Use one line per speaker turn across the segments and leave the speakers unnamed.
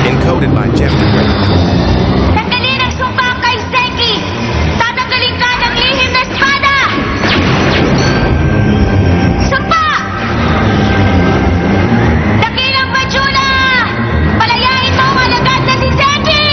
Encoded by Jeff DeGraff.
Tanggalin ang sumpa kay Zenki! Tatanggalin ka ng lihim na espada! Sumpa! Dakilang Majula! Palayain mo ang alagad na si Zenki!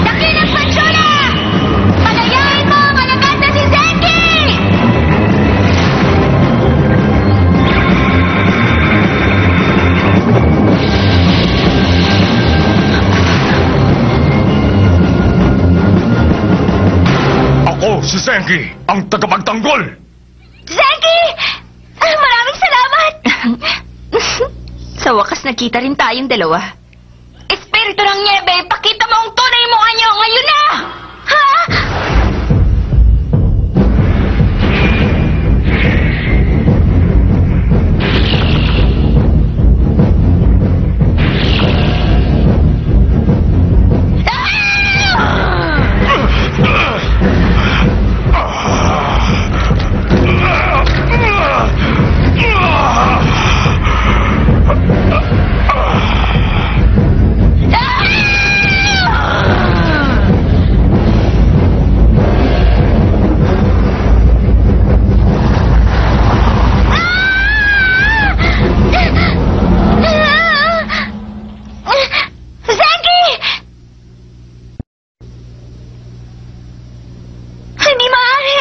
Dakilang Majula! Palayain mo ang alagad na si Zenki!
Ako si Zenki, ang tagapagtanggol!
Zenki! Maraming salamat! Sa wakas nakita rin tayong dalawa. Espiritu ng Niebe, pakita mo ang tunay mo anyo ngayon na! Ha? Zenki! Hindi maaari!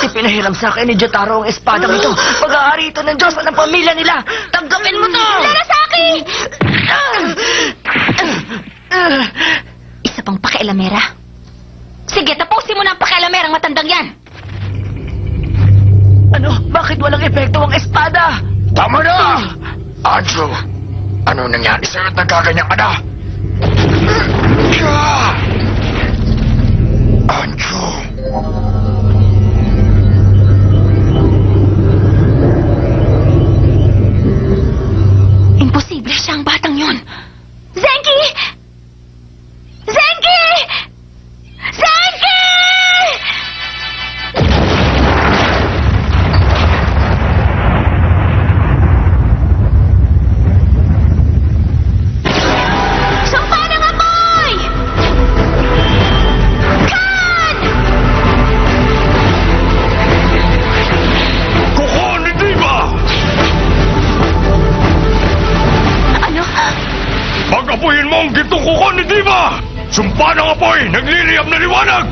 Ipinahiram sa akin ni Jotaro ang espadang ito. Pag-aari ito ng Diyos at ng pamilya nila. Tanggapin mo to!
Larasaki! Isa pang pakialamera. Sige, tapusin mo na ang pakialamerang matandang yan.
Ano? Bakit walang epekto ang espada?
Tama na! Anjo, ano nangyari sa'yo at nagkaganyan ka na? Anjo...
Imposible siya ang batang yon. Zenki! Zenki! Zenki! Sumpa ng apoy! Kan!
Kuko ni Diva!
Ano?
Pag-apuyin mo ang gintong kuko ni Diva! Sumpa ng apoy, nagliliyab na liwanag!